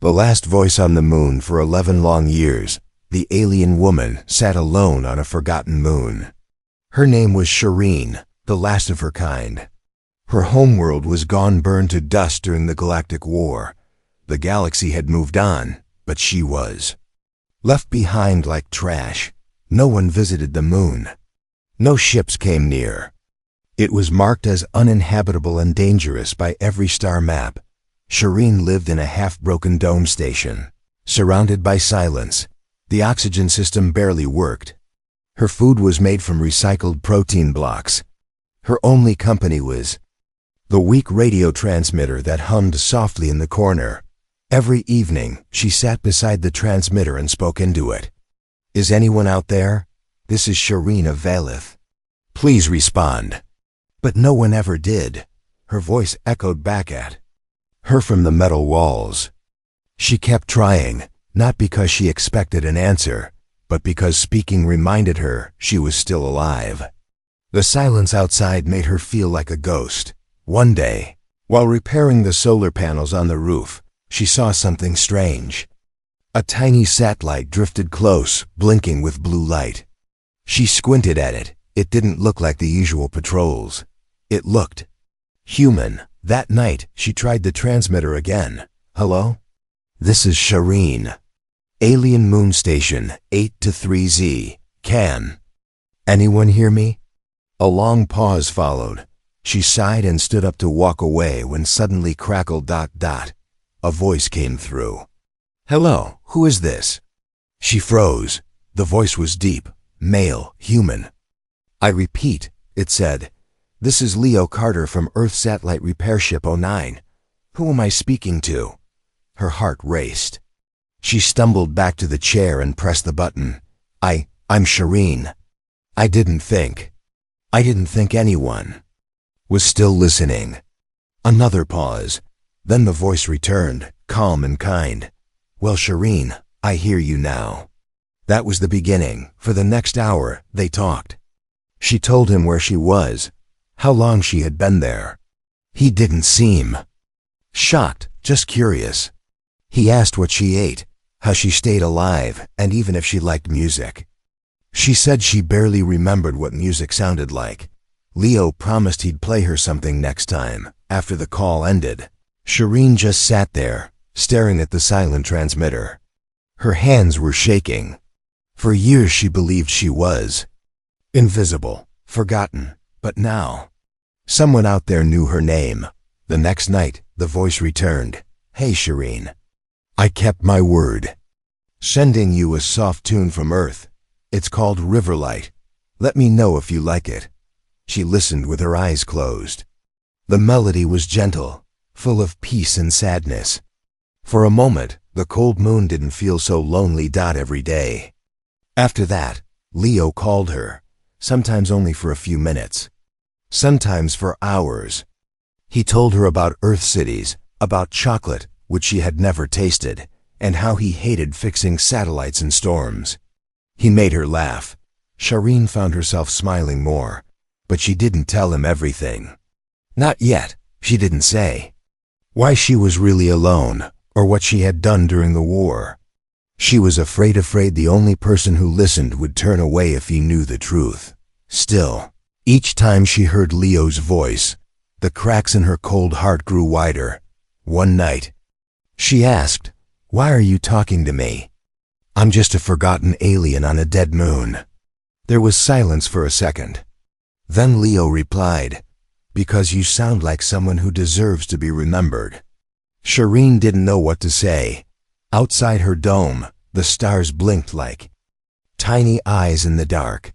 The last voice on the moon for 11 long years, the alien woman sat alone on a forgotten moon. Her name was Shireen, the last of her kind. Her homeworld was gone, burned to dust during the Galactic War. The galaxy had moved on, but she was left behind like trash. No one visited the moon. No ships came near. It was marked as uninhabitable and dangerous by every star map. Shireen lived in a half-broken dome station, surrounded by silence. The oxygen system barely worked. Her food was made from recycled protein blocks. Her only company was the weak radio transmitter that hummed softly in the corner. Every evening, she sat beside the transmitter and spoke into it. "Is anyone out there? This is Shireen of Valith. Please respond." But no one ever did. Her voice echoed back at her from the metal walls. She kept trying, not because she expected an answer, but because speaking reminded her she was still alive. The silence outside made her feel like a ghost. One day, while repairing the solar panels on the roof, she saw something strange. A tiny satellite drifted close, blinking with blue light. She squinted at it. It didn't look like the usual patrols. It looked human. That night, she tried the transmitter again. "Hello? This is Shireen. Alien Moon Station, 8-3Z. Can anyone hear me?" A long pause followed. She sighed and stood up to walk away when suddenly crackled ... A voice came through. "Hello, who is this?" She froze. The voice was deep, male, human. "I repeat," it said, "this is Leo Carter from Earth Satellite Repair Ship 09. Who am I speaking to?" Her heart raced. She stumbled back to the chair and pressed the button. I'm Shireen. I didn't think anyone was still listening." Another pause. Then the voice returned, calm and kind. "Well, Shireen, I hear you now." That was the beginning. For the next hour, they talked. She told him where she was, how long she had been there. He didn't seem shocked, just curious. He asked what she ate, how she stayed alive, and even if she liked music. She said she barely remembered what music sounded like. Leo promised he'd play her something next time. After the call ended, Shireen just sat there, staring at the silent transmitter. Her hands were shaking. For years she believed she was invisible, forgotten, but now someone out there knew her name. The next night, the voice returned. "Hey, Shireen. I kept my word. Sending you a soft tune from Earth. It's called Riverlight. Let me know if you like it." She listened with her eyes closed. The melody was gentle, full of peace and sadness. For a moment, the cold moon didn't feel so lonely. Every day. After that, Leo called her, sometimes only for a few minutes, sometimes for hours. He told her about Earth cities, about chocolate, which she had never tasted, and how he hated fixing satellites in storms. He made her laugh. Shireen found herself smiling more, but she didn't tell him everything. Not yet. She didn't say why she was really alone, or what she had done during the war. She was afraid the only person who listened would turn away if he knew the truth. Still, each time she heard Leo's voice, the cracks in her cold heart grew wider. One night, she asked, "Why are you talking to me?" "I'm just a forgotten alien on a dead moon." There was silence for a second. Then Leo replied, "Because you sound like someone who deserves to be remembered." Shireen didn't know what to say. Outside her dome, the stars blinked like tiny eyes in the dark.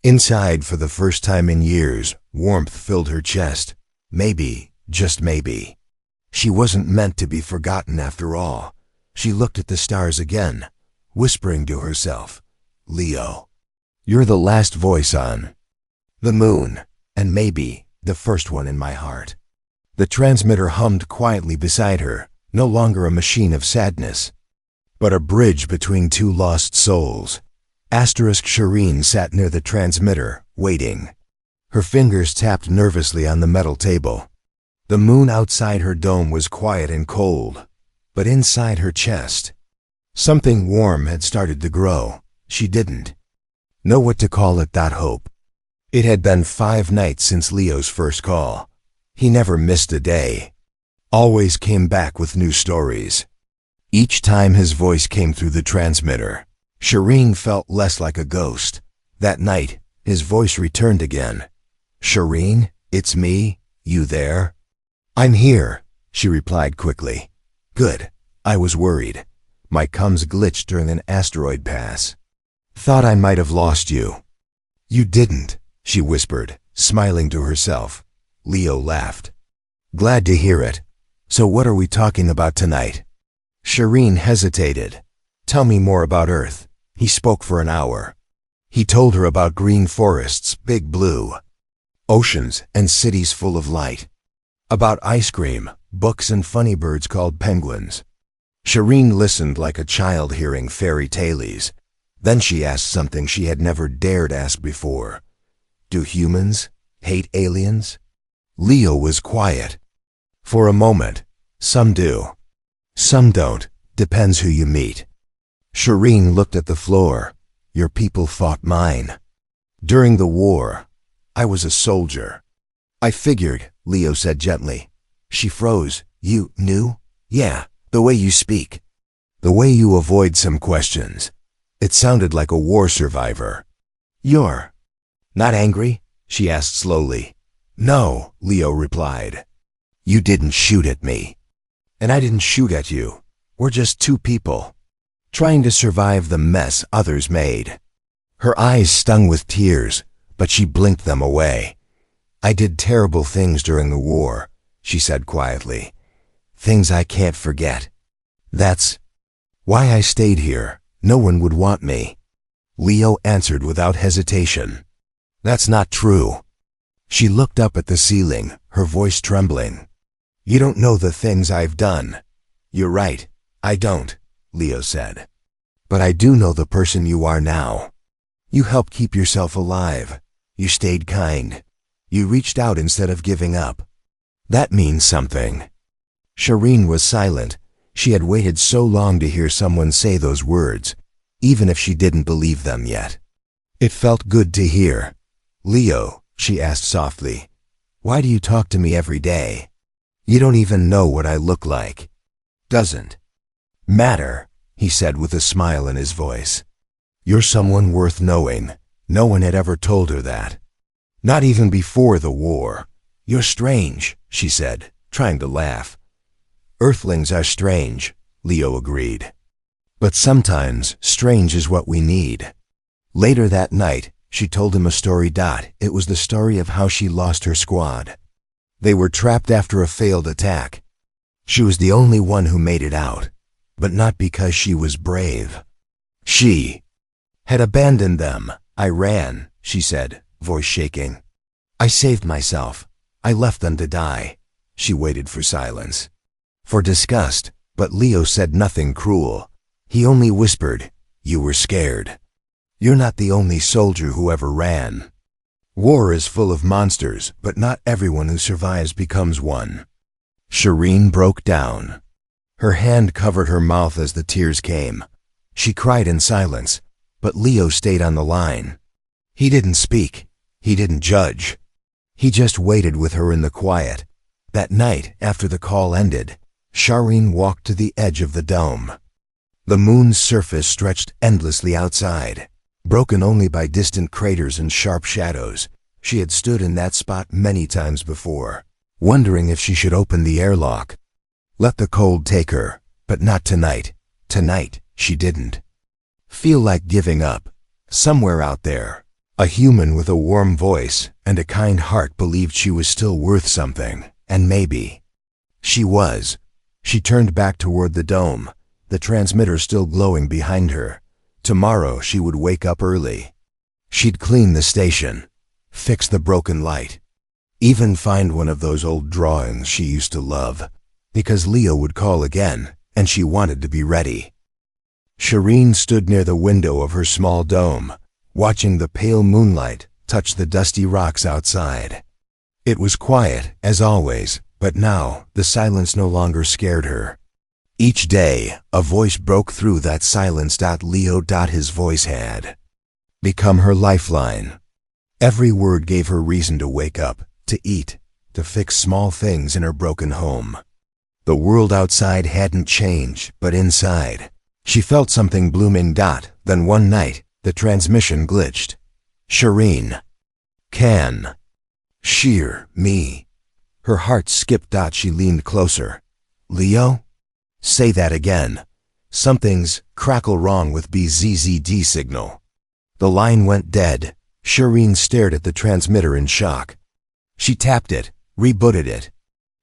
Inside, for the first time in years, warmth filled her chest. Maybe, just maybe, she wasn't meant to be forgotten after all. She looked at the stars again, whispering to herself, "Leo, you're the last voice on the moon, and maybe the first one in my heart." The transmitter hummed quietly beside her, no longer a machine of sadness, but a bridge between two lost souls. Shireen sat near the transmitter, waiting. Her fingers tapped nervously on the metal table. The moon outside her dome was quiet and cold. but inside her chest, something warm had started to grow. She didn't know what to call it, that hope. It had been 5 nights since Leo's first call. He never missed a day. Always came back with new stories. Each time his voice came through the transmitter, Shireen felt less like a ghost. That night, his voice returned again. "Shireen, it's me. You there?" "I'm here," she replied quickly. "Good. I was worried. My comms glitched during an asteroid pass. Thought I might have lost you." "You didn't," she whispered, smiling to herself. Leo laughed. "Glad to hear it. So what are we talking about tonight?" Shireen hesitated. "Tell me more about Earth." He spoke for an hour. He told her about green forests, big blue oceans, and cities full of light. About ice cream, books, and funny birds called penguins. Shireen listened like a child hearing fairy tales. Then she asked something she had never dared ask before. "Do humans hate aliens?" Leo was quiet. "For a moment. Some do. Some don't. Depends who you meet." Shireen looked at the floor. "Your people fought mine. During the war, I was a soldier." "I figured," Leo said gently. She froze. "You knew?" "Yeah, the way you speak. The way you avoid some questions. It sounded like a war survivor." "You're not angry?" she asked slowly. "No," Leo replied. "You didn't shoot at me. And I didn't shoot at you. We're just two people, trying to survive the mess others made." Her eyes stung with tears, but she blinked them away. "I did terrible things during the war," she said quietly. "Things I can't forget. That's why I stayed here. No one would want me." Leo answered without hesitation. "That's not true." She looked up at the ceiling, her voice trembling. "You don't know the things I've done." "You're right, I don't," Leo said. "But I do know the person you are now. You helped keep yourself alive. You stayed kind. You reached out instead of giving up. That means something." Shireen was silent. She had waited so long to hear someone say those words, even if she didn't believe them yet. It felt good to hear. "Leo," she asked softly, "why do you talk to me every day? You don't even know what I look like." "Doesn't matter," he said with a smile in his voice. "You're someone worth knowing." No one had ever told her that. Not even before the war. "You're strange," she said, trying to laugh. "Earthlings are strange," Leo agreed. "But sometimes strange is what we need." Later that night, she told him a story. It was the story of how she lost her squad. They were trapped after a failed attack. She was the only one who made it out, but not because she was brave. She had abandoned them. "I ran," she said, voice shaking. "I saved myself. I left them to die." She waited for silence, for disgust, but Leo said nothing cruel. He only whispered, "You were scared. You're not the only soldier who ever ran. War is full of monsters, but not everyone who survives becomes one." Shireen broke down. Her hand covered her mouth as the tears came. She cried in silence, but Leo stayed on the line. He didn't speak. He didn't judge. He just waited with her in the quiet. That night, after the call ended, Shireen walked to the edge of the dome. The moon's surface stretched endlessly outside, broken only by distant craters and sharp shadows. She had stood in that spot many times before, wondering if she should open the airlock. Let the cold take her, but not tonight. Tonight, she didn't feel like giving up. Somewhere out there, a human with a warm voice and a kind heart believed she was still worth something, and maybe she was. She turned back toward the dome, the transmitter still glowing behind her. Tomorrow she would wake up early. She'd clean the station, fix the broken light, even find one of those old drawings she used to love, because Leo would call again, and she wanted to be ready. Shireen stood near the window of her small dome, watching the pale moonlight touch the dusty rocks outside. It was quiet, as always, but now the silence no longer scared her. Each day, a voice broke through that silence. Leo. His voice had become her lifeline. Every word gave her reason to wake up, to eat, to fix small things in her broken home. The world outside hadn't changed, but inside, she felt something blooming. Then one night, the transmission glitched. Shireen. Can. Shear. Me. Her heart skipped. She leaned closer. Leo? Say that again. Something's crackle wrong with BZZD signal. The line went dead. Shireen stared at the transmitter in shock. She tapped it, rebooted it,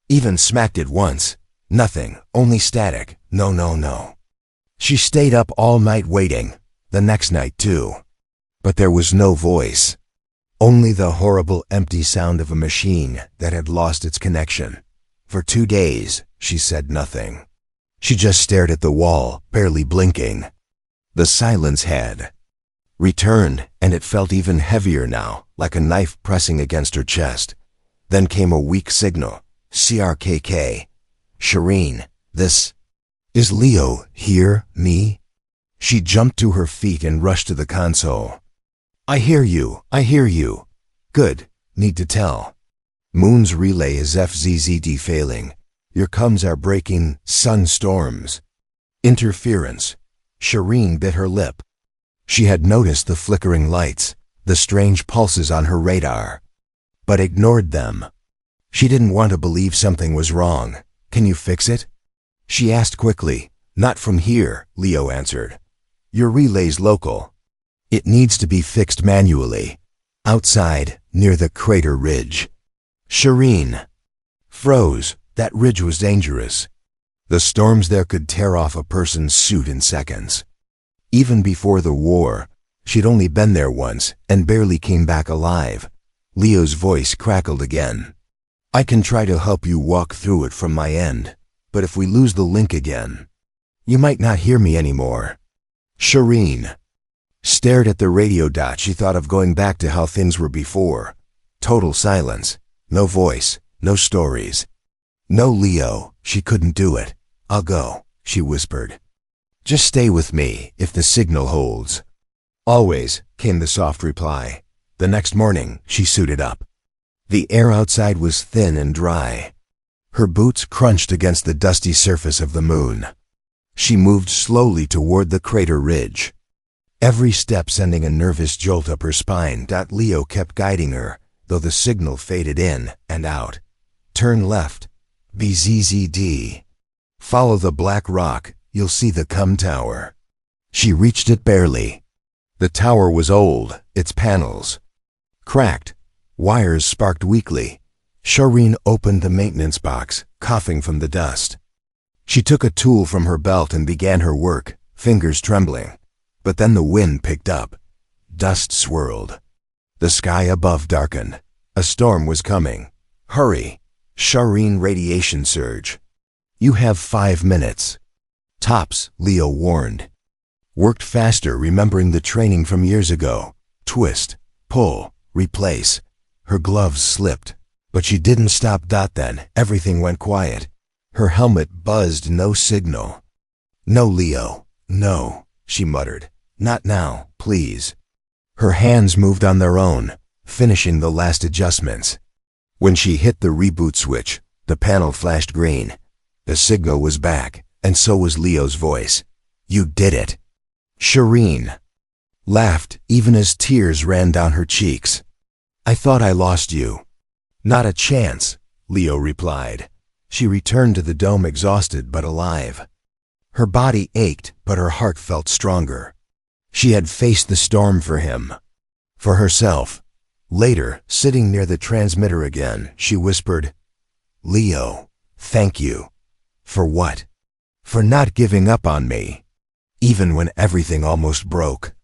even smacked it once. Nothing, only static. No. She stayed up all night waiting, the next night too. But there was no voice. Only the horrible empty sound of a machine that had lost its connection. For 2 days, she said nothing. She just stared at the wall, barely blinking. The silence had returned, and it felt even heavier now, like a knife pressing against her chest. Then came a weak signal. CRKK. Shireen, this is Leo here, me? She jumped to her feet and rushed to the console. I hear you. Good, need to tell. Moon's relay is FZZD failing. Your comms are breaking. Sun storms. Interference. Shireen bit her lip. She had noticed the flickering lights, the strange pulses on her radar, but ignored them. She didn't want to believe something was wrong. Can you fix it? She asked quickly. Not from here, Leo answered. Your relay's local. It needs to be fixed manually. Outside, near the crater ridge. Shireen froze. That ridge was dangerous. The storms there could tear off a person's suit in seconds. Even before the war, she'd only been there once and barely came back alive. Leo's voice crackled again. I can try to help you walk through it from my end, but if we lose the link again, you might not hear me anymore. Shireen stared at the radio. She thought of going back to how things were before. Total silence. No voice. No stories. No Leo. She couldn't do it. I'll go, she whispered. Just stay with me if the signal holds. Always, came the soft reply. The next morning, she suited up. The air outside was thin and dry. Her boots crunched against the dusty surface of the moon. She moved slowly toward the crater ridge, every step sending a nervous jolt up her spine. Leo kept guiding her, though the signal faded in and out. Turn left. BZZD. Follow the black rock, you'll see the cum tower. She reached it barely. The tower was old, its panels cracked. Wires sparked weakly. Shireen opened the maintenance box, coughing from the dust. She took a tool from her belt and began her work, fingers trembling. But then the wind picked up. Dust swirled. The sky above darkened. A storm was coming. Hurry. Shireen radiation surge. You have 5 minutes. Tops, Leo warned. Worked faster, remembering the training from years ago. Twist, pull, replace. Her gloves slipped, but she didn't stop. Then everything went quiet. Her helmet buzzed. No signal. No, Leo. No, she muttered. Not now, please. Her hands moved on their own, finishing the last adjustments. When she hit the reboot switch, the panel flashed green. The signal was back, and so was Leo's voice. You did it. Shireen laughed, even as tears ran down her cheeks. I thought I lost you. Not a chance, Leo replied. She returned to the dome exhausted but alive. Her body ached, but her heart felt stronger. She had faced the storm for him, for herself. Later, sitting near the transmitter again, she whispered, Leo, thank you. For what? For not giving up on me, even when everything almost broke.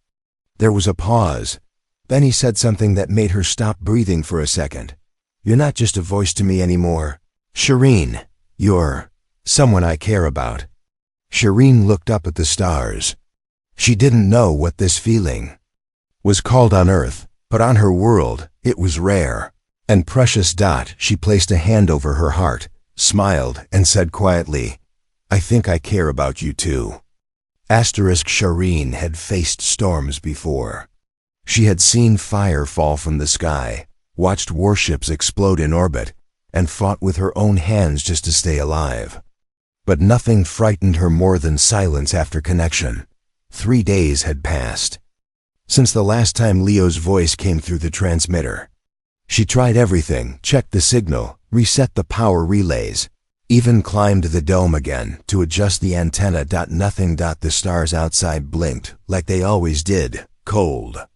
There was a pause. Then he said something that made her stop breathing for a second. You're not just a voice to me anymore. Shireen, you're someone I care about. Shireen looked up at the stars. She didn't know what this feeling was called on Earth, but on her world, it was rare and precious. She placed a hand over her heart, smiled, and said quietly, I think I care about you too. Asterisk Shireen had faced storms before. She had seen fire fall from the sky, watched warships explode in orbit, and fought with her own hands just to stay alive. But nothing frightened her more than silence after connection. 3 days had passed since the last time Leo's voice came through the transmitter. She tried everything, checked the signal, reset the power relays, even climbed the dome again to adjust the antenna. Nothing. The stars outside blinked like they always did, cold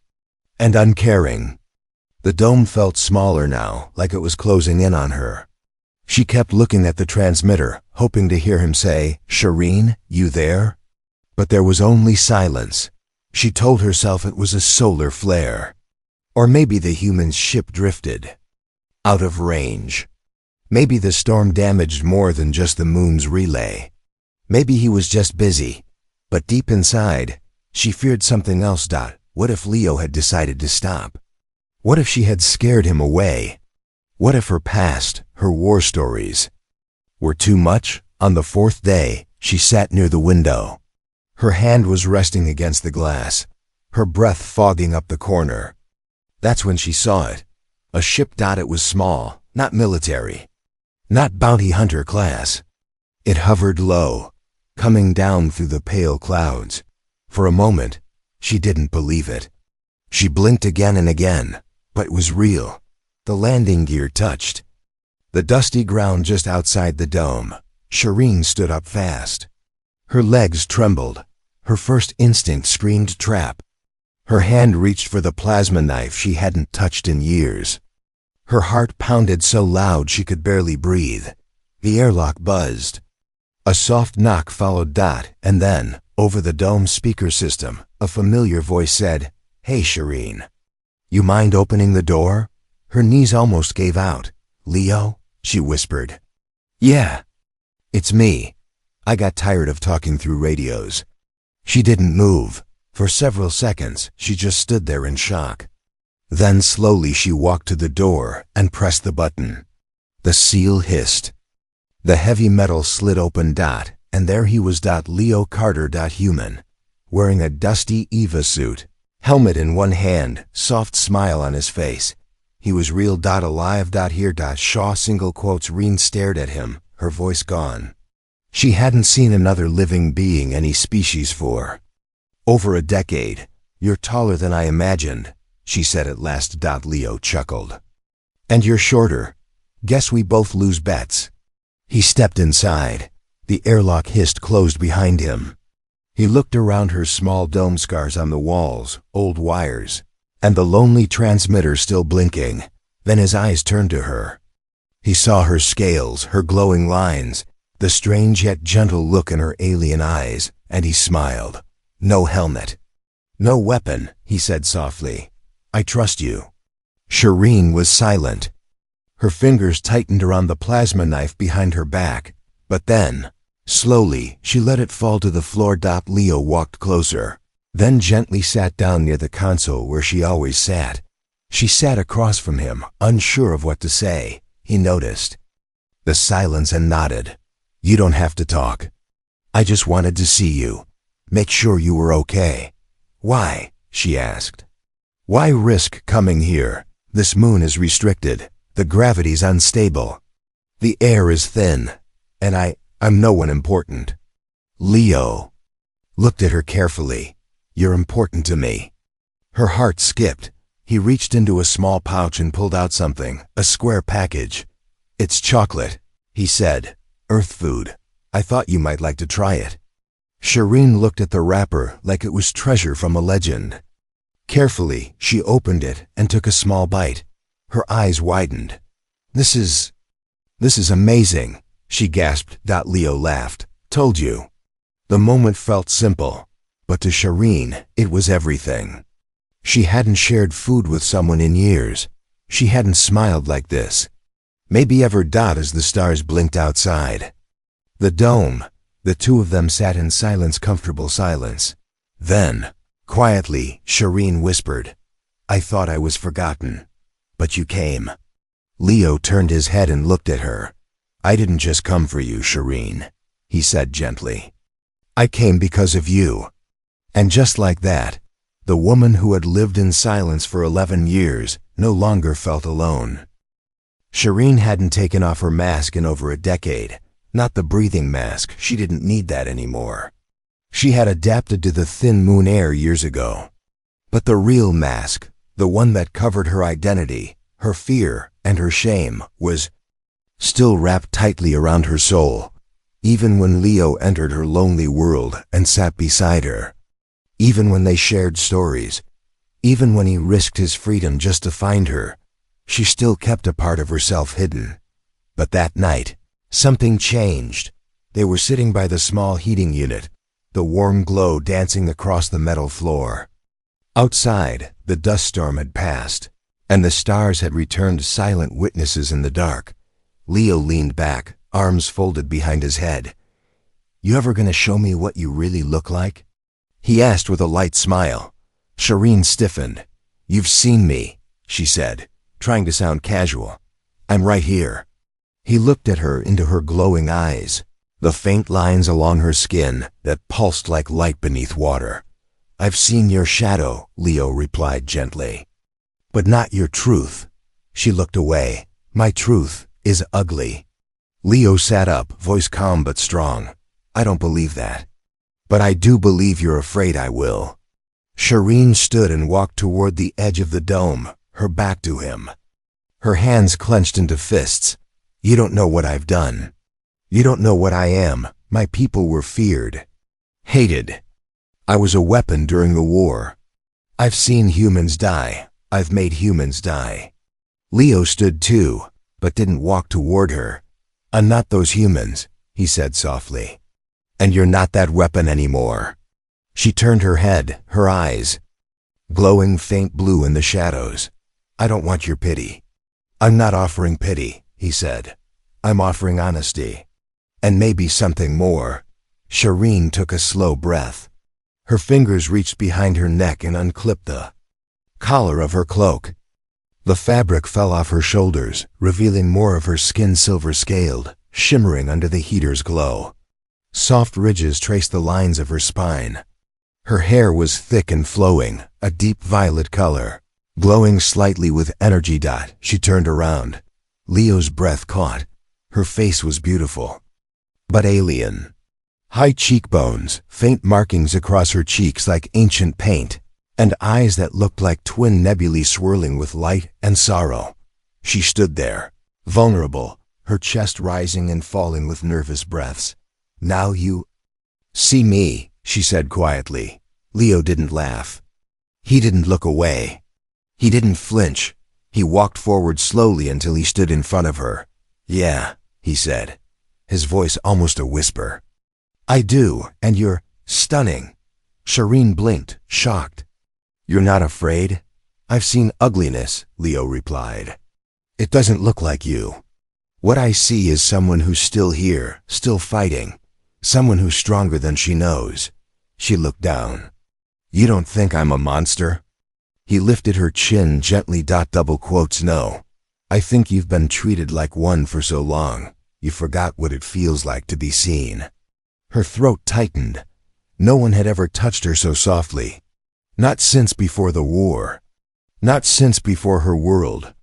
and uncaring. The dome felt smaller now, like it was closing in on her. She kept looking at the transmitter, hoping to hear him say, "Shireen, you there?" But there was only silence. She told herself it was a solar flare. Or maybe the human ship drifted out of range. Maybe the storm damaged more than just the moon's relay. Maybe he was just busy. But deep inside, she feared something else. What if Leo had decided to stop? What if she had scared him away? What if her past, her war stories, were too much? On the 4th day, she sat near the window. Her hand was resting against the glass, her breath fogging up the corner. That's when she saw it. A ship. It was small, not military, not bounty hunter class. It hovered low, coming down through the pale clouds. For a moment, she didn't believe it. She blinked again and again, but it was real. The landing gear touched the dusty ground just outside the dome. Shireen stood up fast. Her legs trembled. Her first instinct screamed trap. Her hand reached for the plasma knife she hadn't touched in years. Her heart pounded so loud she could barely breathe. The airlock buzzed. A soft knock followed. And then, over the dome speaker system, a familiar voice said, "Hey Shireen, you mind opening the door?" Her knees almost gave out. "Leo?" she whispered. "Yeah, it's me." I got tired of talking through radios. She didn't move. For several seconds, she just stood there in shock. Then slowly she walked to the door and pressed the button. The seal hissed. The heavy metal slid open. And there he was. Leo Carter. Human, wearing a dusty EVA suit, helmet in one hand, soft smile on his face. He was real. Alive. Here. Shaw. Single quotes. Reen stared at him, her voice gone. She hadn't seen another living being any species for over a decade. "You're taller than I imagined," she said at last. Leo chuckled. "And you're shorter. Guess we both lose bets." He stepped inside. The airlock hissed closed behind him. He looked around. Her small dome scars on the walls, old wires, and the lonely transmitter still blinking. Then his eyes turned to her. He saw her scales, her glowing lines, the strange yet gentle look in her alien eyes, and he smiled. "No helmet. No weapon," he said softly. "I trust you." Shireen was silent. Her fingers tightened around the plasma knife behind her back. But then, slowly, she let it fall to the floor. Leo walked closer, then gently sat down near the console where she always sat. She sat across from him, unsure of what to say. He noticed the silence and nodded. "You don't have to talk. I just wanted to see you. Make sure you were okay." "Why?" she asked. "Why risk coming here? This moon is restricted. The gravity's unstable. The air is thin. And I'm no one important." Leo looked at her carefully. "You're important to me." Her heart skipped. He reached into a small pouch and pulled out something, a square package. "It's chocolate," he said. "Earth food. I thought you might like to try it." Shireen looked at the wrapper like it was treasure from a legend. Carefully, she opened it and took a small bite. Her eyes widened. This is amazing," she gasped. Leo laughed. "Told you." The moment felt simple, but to Shireen, it was everything. She hadn't shared food with someone in years. She hadn't smiled like this. Maybe ever. As the stars blinked outside the dome, the two of them sat in silence, comfortable silence. Then, quietly, Shireen whispered, "I thought I was forgotten, but you came." Leo turned his head and looked at her. "I didn't just come for you, Shireen. he said gently. I came because of you. And just like that, the woman who had lived in silence for 11 years no longer felt alone. Shireen hadn't taken off her mask in over a decade. Not the breathing mask, she didn't need that anymore. She had adapted to the thin moon air years ago. But the real mask, the one that covered her identity, her fear, and her shame, was still wrapped tightly around her soul, even when Leo entered her lonely world and sat beside her. Even when they shared stories, even when he risked his freedom just to find her, she still kept a part of herself hidden. But that night, something changed. They were sitting by the small heating unit, the warm glow dancing across the metal floor. Outside, the dust storm had passed, and the stars had returned silent witnesses in the dark. Leo leaned back, arms folded behind his head. You ever gonna show me what you really look like? He asked with a light smile. Shireen stiffened. You've seen me, she said, trying to sound casual. I'm right here. He looked at her into her glowing eyes, the faint lines along her skin that pulsed like light beneath water. I've seen your shadow, Leo replied gently. But not your truth. She looked away. My truth is ugly. Leo sat up, voice calm but strong. I don't believe that. But I do believe you're afraid I will. Shireen stood and walked toward the edge of the dome, her back to him. Her hands clenched into fists. You don't know what I've done. You don't know what I am. My people were feared, hated. I was a weapon during the war. I've seen humans die. I've made humans die. Leo stood too, but didn't walk toward her. I'm not those humans, he said softly. And you're not that weapon anymore. She turned her head, her eyes glowing faint blue in the shadows. I don't want your pity. I'm not offering pity, he said. I'm offering honesty. And maybe something more. Shireen took a slow breath. Her fingers reached behind her neck and unclipped the collar of her cloak. The fabric fell off her shoulders, revealing more of her skin silver-scaled, shimmering under the heater's glow. Soft ridges traced the lines of her spine. Her hair was thick and flowing, a deep violet color, glowing slightly with energy. She turned around. Leo's breath caught. Her face was beautiful, but alien. High cheekbones, faint markings across her cheeks like ancient paint, and eyes that looked like twin nebulae swirling with light and sorrow. She stood there, vulnerable, her chest rising and falling with nervous breaths. Now you see me, she said quietly. Leo didn't laugh. He didn't look away. He didn't flinch. He walked forward slowly until he stood in front of her. Yeah, he said, his voice almost a whisper. I do, and you're stunning. Shireen blinked, shocked. You're not afraid? I've seen ugliness, Leo replied. It doesn't look like you. What I see is someone who's still here, still fighting. Someone who's stronger than she knows. She looked down. You don't think I'm a monster? He lifted her chin gently. Double quotes. No. I think you've been treated like one for so long, you forgot what it feels like to be seen. Her throat tightened. No one had ever touched her so softly. Not since before the war. Not since before her world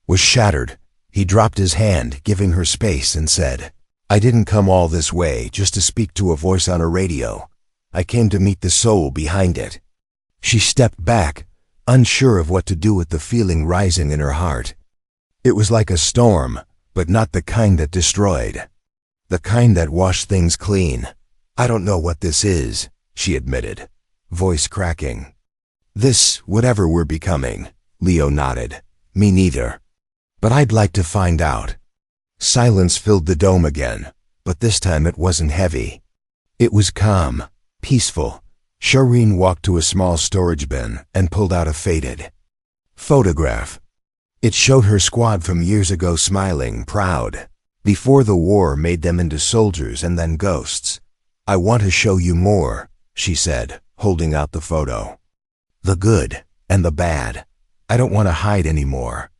was shattered. He dropped his hand, giving her space, and said, I didn't come all this way just to speak to a voice on a radio. I came to meet the soul behind it. She stepped back, unsure of what to do with the feeling rising in her heart. It was like a storm, but not the kind that destroyed. The kind that washed things clean. I don't know what this is, she admitted, voice cracking. This, whatever we're becoming, Leo nodded. Me neither. But I'd like to find out. Silence filled the dome again, but this time it wasn't heavy. It was calm, peaceful. Shireen walked to a small storage bin and pulled out a faded photograph. It showed her squad from years ago smiling, proud. Before the war made them into soldiers and then ghosts. I want to show you more, she said, holding out the photo. The good and the bad. I don't want to hide anymore.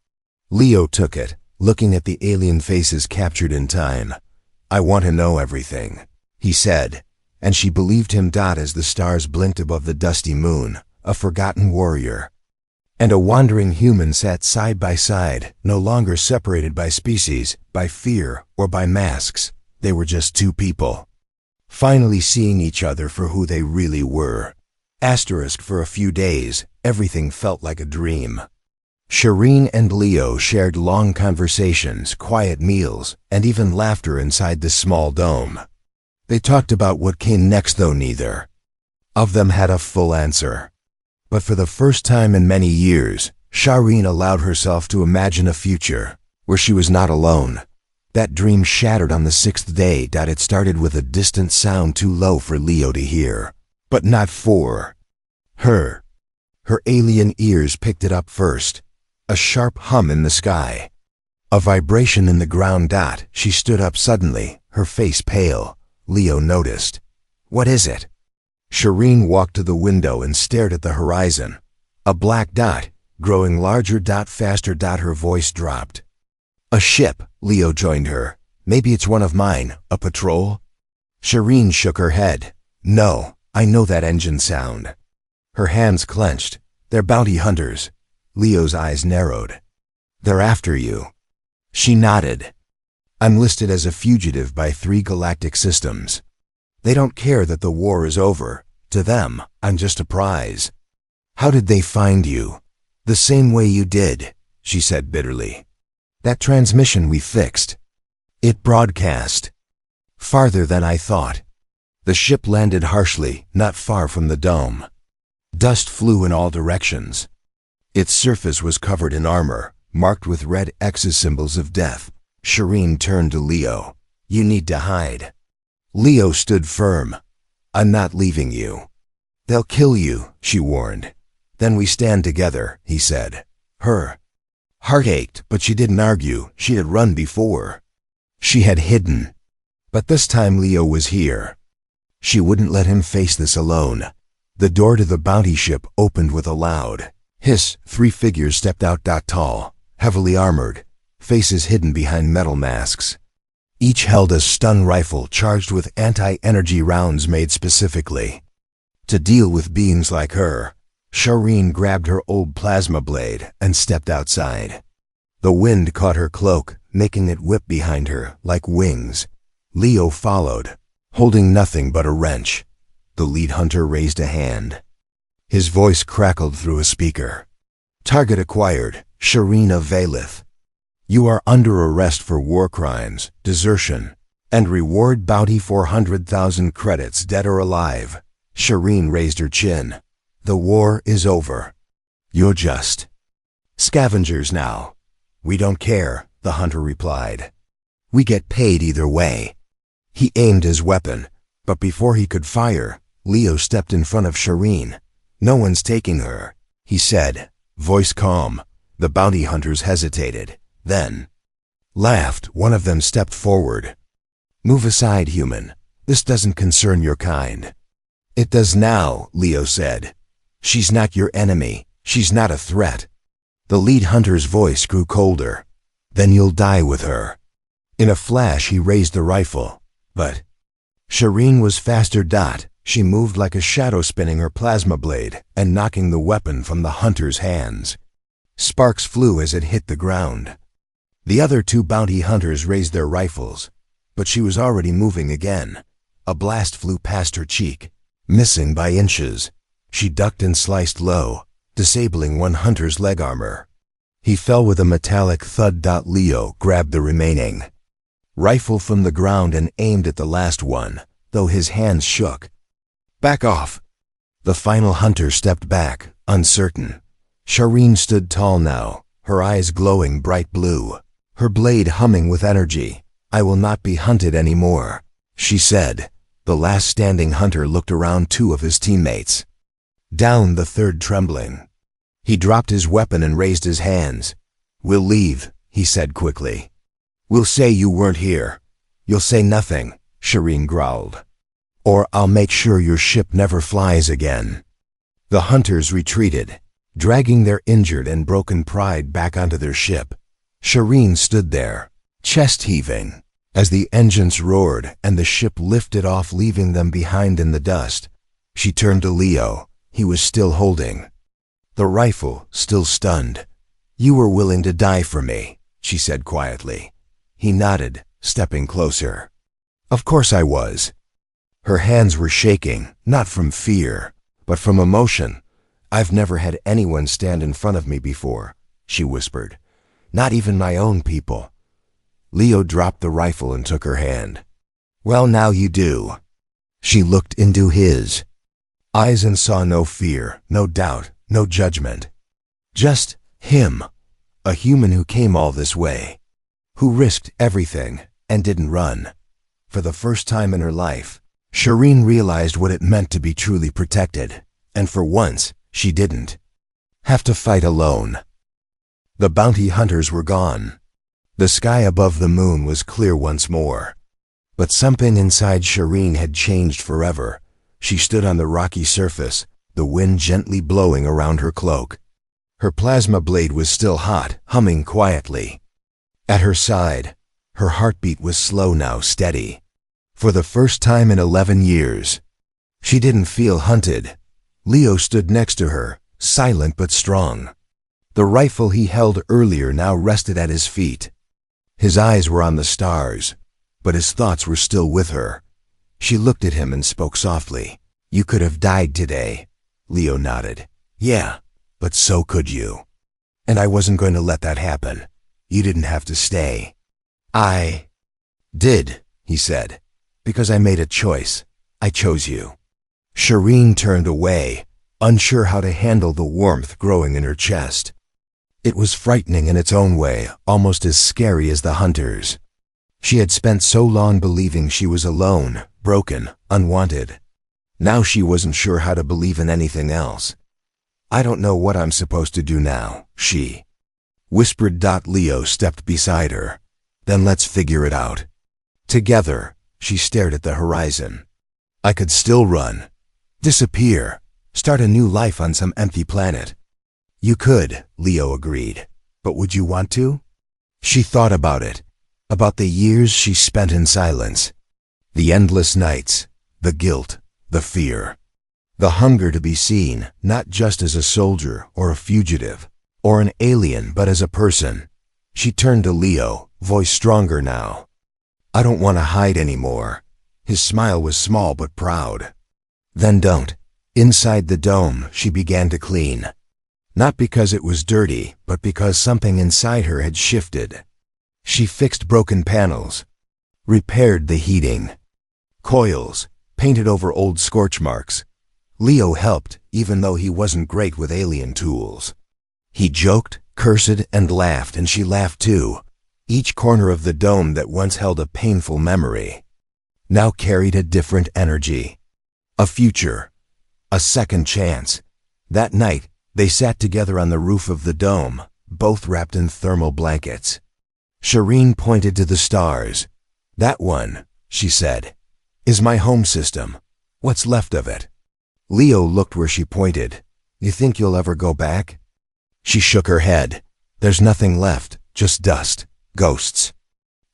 Leo took it, looking at the alien faces captured in time. I want to know everything. he said, and she believed him. As the stars blinked above the dusty moon, a forgotten warrior and a wandering human sat side by side, no longer separated by species, by fear, or by masks. They were just two people, finally seeing each other for who they really were. For a few days, everything felt like a dream. Shireen and Leo shared long conversations, quiet meals, and even laughter inside the small dome. They talked about what came next, though neither of them had a full answer. But for the first time in many years, Shireen allowed herself to imagine a future where she was not alone. That dream shattered on the sixth day. It started with a distant sound too low for Leo to hear, but not for her. Her alien ears picked it up first, a sharp hum in the sky, a vibration in the ground. She stood up suddenly, her face pale. Leo noticed. "What is it?" Shireen walked to the window and stared at the horizon. A black dot, growing larger. Faster. Her voice dropped. "A ship," Leo joined her. "Maybe it's one of mine, a patrol?" Shireen shook her head. "No, I know that engine sound." Her hands clenched. "They're bounty hunters." Leo's eyes narrowed. "They're after you." She nodded. "I'm listed as a fugitive by 3 galactic systems. They don't care that the war is over. To them, I'm just a prize." "How did they find you?" "The same way you did," she said bitterly. "That transmission we fixed. It broadcast farther than I thought." The ship landed harshly, not far from the dome. Dust flew in all directions. Its surface was covered in armor, marked with red X's, symbols of death. Shireen turned to Leo. "You need to hide." Leo stood firm. "I'm not leaving you." "They'll kill you," she warned. "Then we stand together," he said. Her heart ached, but she didn't argue. She had run before. She had hidden. But this time Leo was here. She wouldn't let him face this alone. The door to the bounty ship opened with a loud hiss. 3 figures stepped out. Tall, heavily armored, faces hidden behind metal masks. Each held a stun rifle charged with anti-energy rounds made specifically to deal with beings like her. Shireen grabbed her old plasma blade and stepped outside. The wind caught her cloak, making it whip behind her like wings. Leo followed, holding nothing but a wrench. The lead hunter raised a hand. His voice crackled through a speaker. "Target acquired, Shireen of Valith. You are under arrest for war crimes, desertion, and reward bounty 400,000 credits, dead or alive." Shireen raised her chin. "The war is over. You're just scavengers now." "We don't care," the hunter replied. "We get paid either way." He aimed his weapon, but before he could fire, Leo stepped in front of Shireen. "No one's taking her," he said, voice calm. The bounty hunters hesitated, then laughed. One of them stepped forward. "Move aside, human. This doesn't concern your kind." "It does now," Leo said. "She's not your enemy. She's not a threat." The lead hunter's voice grew colder. "Then you'll die with her." In a flash he raised the rifle. But Shireen was faster. She moved like a shadow, spinning her plasma blade and knocking the weapon from the hunter's hands. Sparks flew as it hit the ground. The other 2 bounty hunters raised their rifles, but she was already moving again. A blast flew past her cheek, missing by inches. She ducked and sliced low, disabling one hunter's leg armor. He fell with a metallic thud. Leo grabbed the remaining rifle from the ground and aimed at the last one, though his hands shook. "Back off." The final hunter stepped back, uncertain. Shireen stood tall now, her eyes glowing bright blue, her blade humming with energy. "I will not be hunted anymore," she said. The last standing hunter looked around. 2 of his teammates down, the third trembling. He dropped his weapon and raised his hands. "We'll leave," he said quickly. "We'll say you weren't here." "You'll say nothing," Shireen growled. "Or I'll make sure your ship never flies again." The hunters retreated, dragging their injured and broken pride back onto their ship. Shireen stood there, chest heaving. As the engines roared and the ship lifted off, leaving them behind in the dust, she turned to Leo. He was still holding the rifle, still stunned. "You were willing to die for me," she said quietly. He nodded, stepping closer. "Of course I was." Her hands were shaking, not from fear, but from emotion. "I've never had anyone stand in front of me before," she whispered. "Not even my own people." Leo dropped the rifle and took her hand. "Well, now you do." She looked into his eyes and saw no fear, no doubt, no judgment. Just him, a human who came all this way, who risked everything and didn't run. For the first time in her life, Shireen realized what it meant to be truly protected, and for once, she didn't have to fight alone. The bounty hunters were gone. The sky above the moon was clear once more. But something inside Shireen had changed forever. She stood on the rocky surface, the wind gently blowing around her cloak. Her plasma blade was still hot, humming quietly. At her side, her heartbeat was slow now, steady. For the first time in 11 years, she didn't feel hunted. Leo stood next to her, silent but strong. The rifle he held earlier now rested at his feet. His eyes were on the stars, but his thoughts were still with her. She looked at him and spoke softly. "You could have died today." Leo nodded. "Yeah, but so could you. And I wasn't going to let that happen. You didn't have to stay." "I did," he said, "because I made a choice. I chose you." Shireen turned away, unsure how to handle the warmth growing in her chest. It was frightening in its own way, almost as scary as the hunters. She had spent so long believing she was alone, broken, unwanted. Now she wasn't sure how to believe in anything else. "I don't know what I'm supposed to do now," she whispered. Leo stepped beside her. "Then let's figure it out together." She stared at the horizon. "I could still run, disappear, start a new life on some empty planet." "You could," Leo agreed. "But would you want to?" She thought about it, about the years she spent in silence. The endless nights, the guilt, the fear, the hunger to be seen, not just as a soldier or a fugitive, or an alien, but as a person. She turned to Leo, voice stronger now. "I don't want to hide anymore." His smile was small but proud. "Then don't." Inside the dome, she began to clean. Not because it was dirty, but because something inside her had shifted. She fixed broken panels, repaired the heating, coils, painted over old scorch marks. Leo helped, even though he wasn't great with alien tools. He joked, cursed, and laughed, and she laughed too. Each corner of the dome that once held a painful memory now carried a different energy. A future. A second chance. That night, they sat together on the roof of the dome, both wrapped in thermal blankets. Shireen pointed to the stars. "That one," she said, "is my home system. What's left of it." Leo looked where she pointed. "You think you'll ever go back?" She shook her head. "There's nothing left, just dust, ghosts."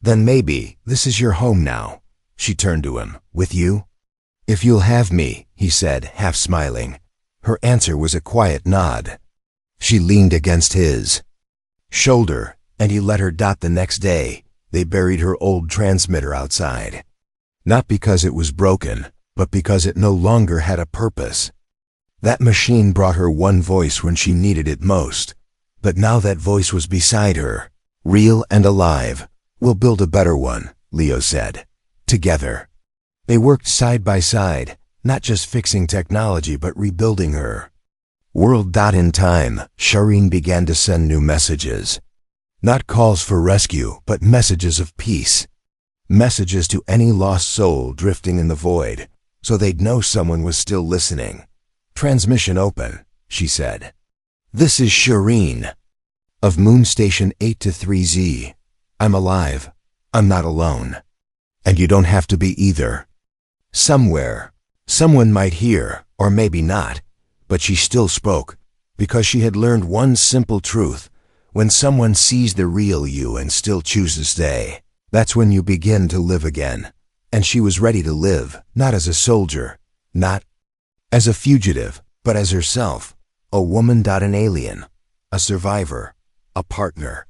"Then maybe this is your home now." She turned to him. "With you?" "If you'll have me," he said, half smiling. Her answer was a quiet nod. She leaned against his shoulder, and he let her. The next day, they buried her old transmitter outside. Not because it was broken, but because it no longer had a purpose. That machine brought her one voice when she needed it most. But now that voice was beside her, real and alive. "We'll build a better one," Leo said. "Together." They worked side by side, not just fixing technology but rebuilding her. World. In time, Shireen began to send new messages. Not calls for rescue, but messages of peace. Messages to any lost soul drifting in the void, so they'd know someone was still listening. "Transmission open," she said. "This is Shireen of Moon Station 8-3Z. I'm alive. I'm not alone. And you don't have to be either. Somewhere, someone might hear, or maybe not, but she still spoke, because she had learned one simple truth. When someone sees the real you and still chooses to stay, That's when you begin to live again. And she was ready to live, not as a soldier, not as a fugitive, but as herself, a woman. An alien, a survivor, a partner.